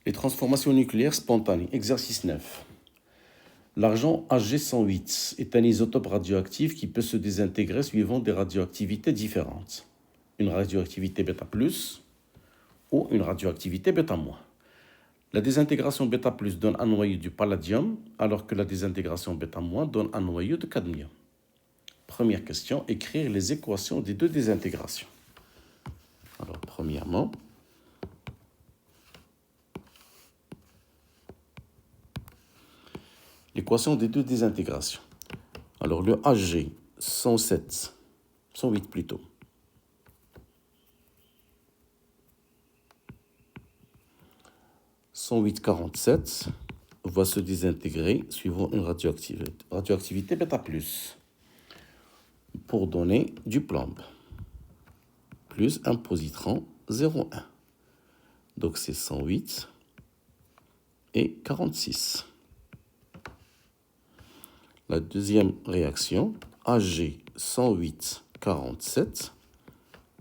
Les transformations nucléaires spontanées. Exercice 9. L'argent Ag108 est un isotope radioactif qui peut se désintégrer suivant des radioactivités différentes. Une radioactivité β+, ou une radioactivité β-. La désintégration β+ donne un noyau du palladium, alors que la désintégration β- donne un noyau de cadmium. Première question, écrire les équations des deux désintégrations. Alors, premièrement, l'équation des deux désintégrations. Alors, le Ag 108 plutôt, va se désintégrer suivant une radioactivité β+, pour donner du plomb, plus un positron 0,1. Donc c'est 108 et 46. La deuxième réaction, Ag 108,47,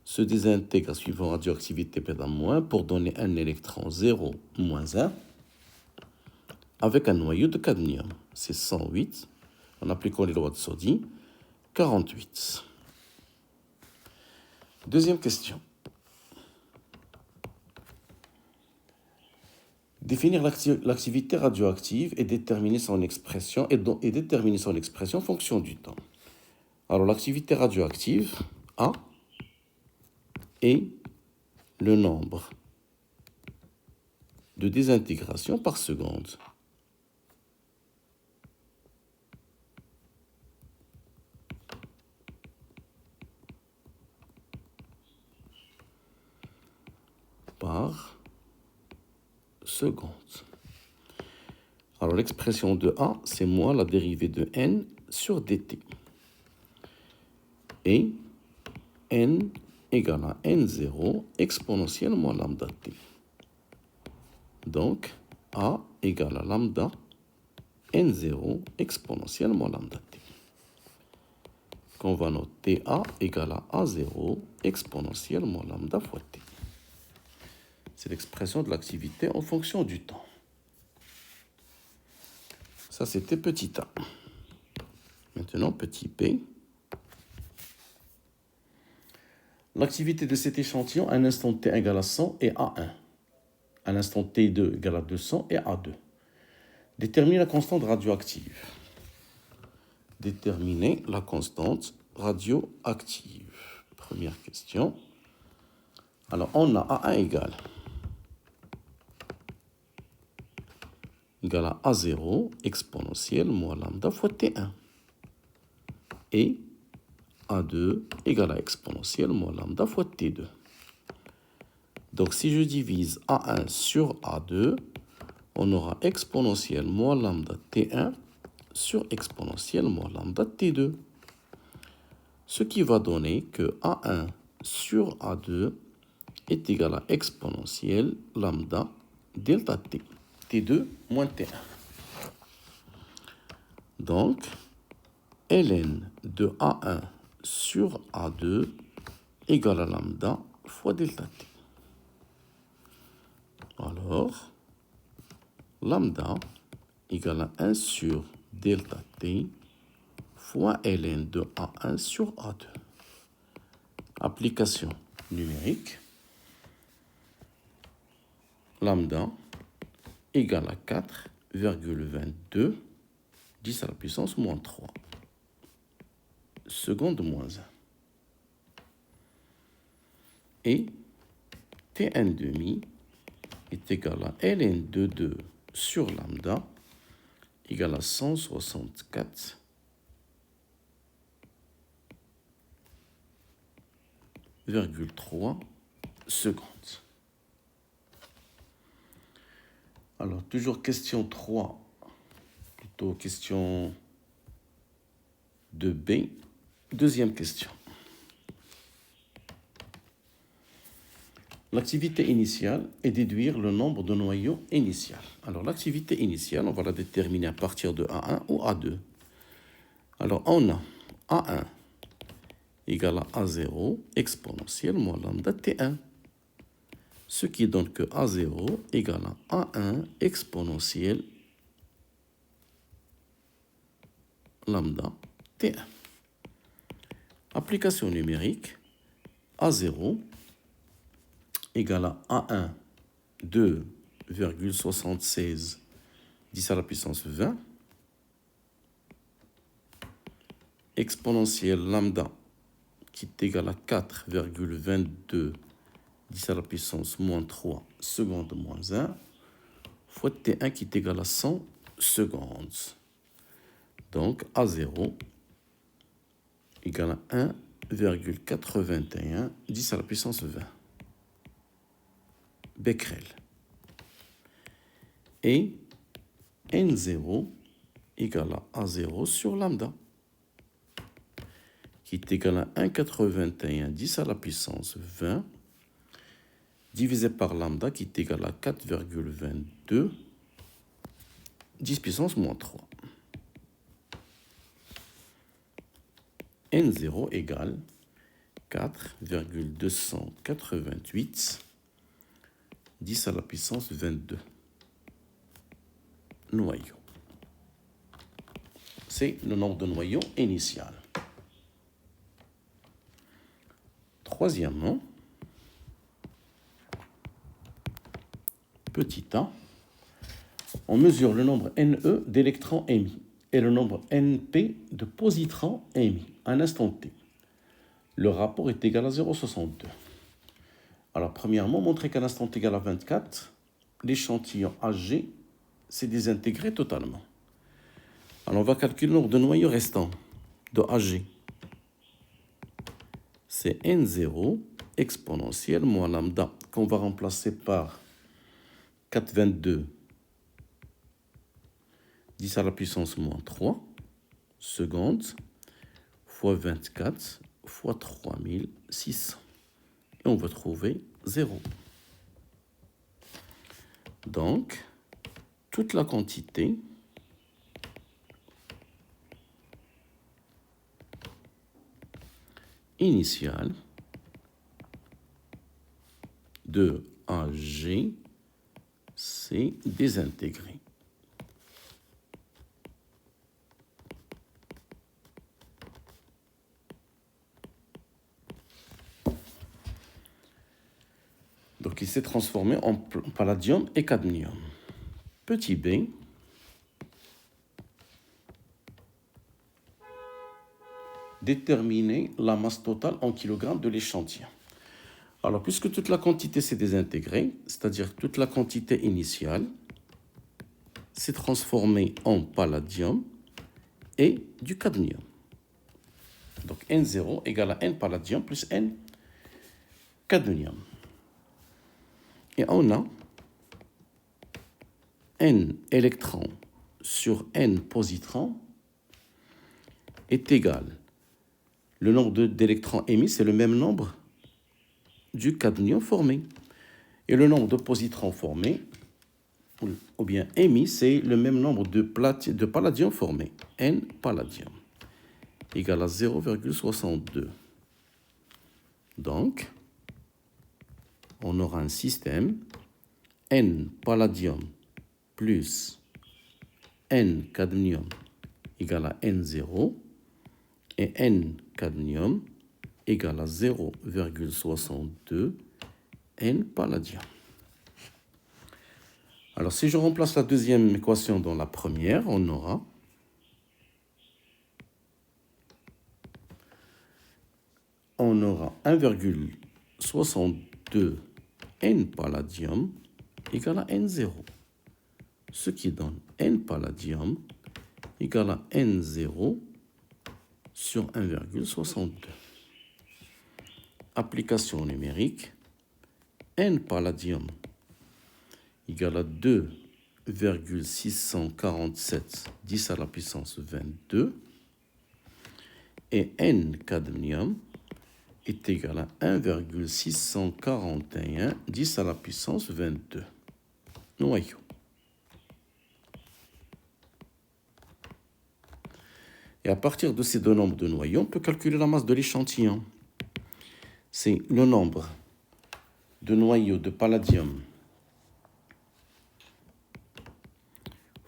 se désintègre suivant radioactivité β- pour donner un électron 0-1 avec un noyau de cadmium. C'est 108, en appliquant les lois de Soddy, 48. Deuxième question. Définir l'activité radioactive et déterminer son expression en fonction du temps. Alors l'activité radioactive A est le nombre de désintégrations par seconde. Par seconde. Alors l'expression de A, c'est moins la dérivée de n sur dt. Et n égale à n0 exponentielle moins lambda t. Donc A égale à lambda n0 exponentielle moins lambda t. Qu'on va noter A égale à A0 exponentielle moins lambda fois t. C'est l'expression de l'activité en fonction du temps. Ça, c'était petit a. Maintenant, petit p. L'activité de cet échantillon à un instant t égale à 100 est A1. À l'instant t2 égale à 200 et A2. Déterminer la constante radioactive. Déterminer la constante radioactive. Première question. Alors, on a A1 égale à A0 exponentielle moins lambda fois T1. Et A2 égale à exponentielle moins lambda fois T2. Donc, si je divise A1 sur A2, on aura exponentielle moins lambda T1 sur exponentielle moins lambda T2. Ce qui va donner que A1 sur A2 est égal à exponentielle lambda delta T. T2 moins T1. Donc, ln de A1 sur A2 égale à lambda fois delta T. Alors, lambda égale à 1 sur delta T fois ln de A1 sur A2. Application numérique. Lambda égale à 4,22 10 à la puissance moins 3 seconde moins 1. Et Tn demi est égal à ln de 2 sur lambda égale à 164,3 secondes. Alors, toujours question 3, plutôt question 2b. Deuxième question. L'activité initiale est déduire le nombre de noyaux initial. Alors, l'activité initiale, on va la déterminer à partir de A1 ou A2. Alors, on a A1 égale à A0 exponentielle moins lambda T1. ce qui donne que A0 égale à A1 exponentielle lambda T1. Application numérique, A0 égale à A1 2,76 10 à la puissance 20 exponentielle lambda qui est égale à 4,22 10 à la puissance moins 3 secondes moins 1 fois T1 qui est égal à 100 secondes. Donc A0 égale à 1,81 10 à la puissance 20 becquerel. Et N0 égale à A0 sur lambda qui est égal à 1,81 10 à la puissance 20 divisé par lambda qui est égal à 4,22 10 puissance moins 3. N0 égale 4,288 10 à la puissance 22 noyaux. C'est le nombre de noyaux initial. Troisièmement, petit a, on mesure le nombre NE d'électrons émis et le nombre NP de positrons émis à un instant T. Le rapport est égal à 0,62. Alors, premièrement, montrer qu'à l'instant T égale à 24, l'échantillon AG s'est désintégré totalement. Alors, on va calculer le nombre de noyaux restants de AG. C'est N0 exponentielle moins lambda qu'on va remplacer par 4,22 10 à la puissance moins 3 secondes fois 24 fois 3600. Et on va trouver 0. Donc, toute la quantité initiale de AG s'est désintégrée. Donc, il s'est transformé en palladium et cadmium. Petit b, déterminer la masse totale en kilogrammes de l'échantillon. Alors, puisque toute la quantité s'est désintégrée, c'est-à-dire toute la quantité initiale s'est transformée en palladium et du cadmium. Donc, N0 égale à N palladium plus N cadmium. Et on a N électrons sur N positrons est égal. Le nombre d'électrons émis, c'est le même nombre du cadmium formé. Et le nombre de positrons formés, ou bien émis, c'est le même nombre de palladium formés. N palladium égale à 0,62. Donc, on aura un système N palladium plus N cadmium égale à N0 et N cadmium égale à 0,62 N palladium. Alors, si je remplace la deuxième équation dans la première, on aura on aura 1,62 N palladium égale à N0, ce qui donne N palladium égale à N0 sur 1,62. Application numérique, N palladium égale à 2,647 10 à la puissance 22 et N cadmium est égal à 1,641 10 à la puissance 22 noyaux. Et à partir de ces deux nombres de noyaux, on peut calculer la masse de l'échantillon. C'est le nombre de noyaux de palladium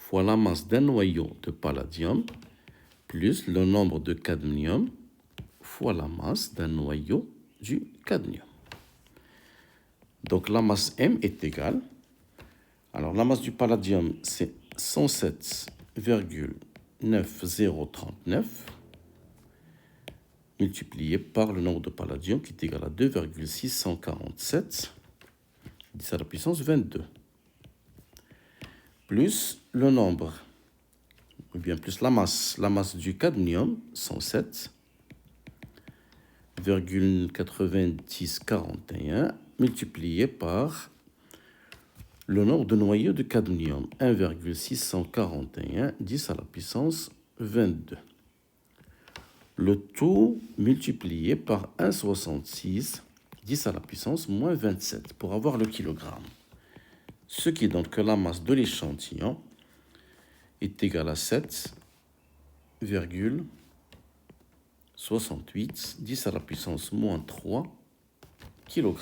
fois la masse d'un noyau de palladium plus le nombre de cadmium fois la masse d'un noyau du cadmium. Donc la masse M est égale, alors la masse du palladium c'est 107,9039 multiplié par le nombre de palladium qui est égal à 2,647 10 à la puissance 22 plus le nombre, ou bien plus la masse du cadmium, 107,9041 multiplié par le nombre de noyaux de cadmium, 1,641 10 à la puissance 22. Le tout multiplié par 1,66 10 à la puissance moins 27 pour avoir le kilogramme. Ce qui donne que la masse de l'échantillon est égale à 7,68 10 à la puissance moins 3 kg.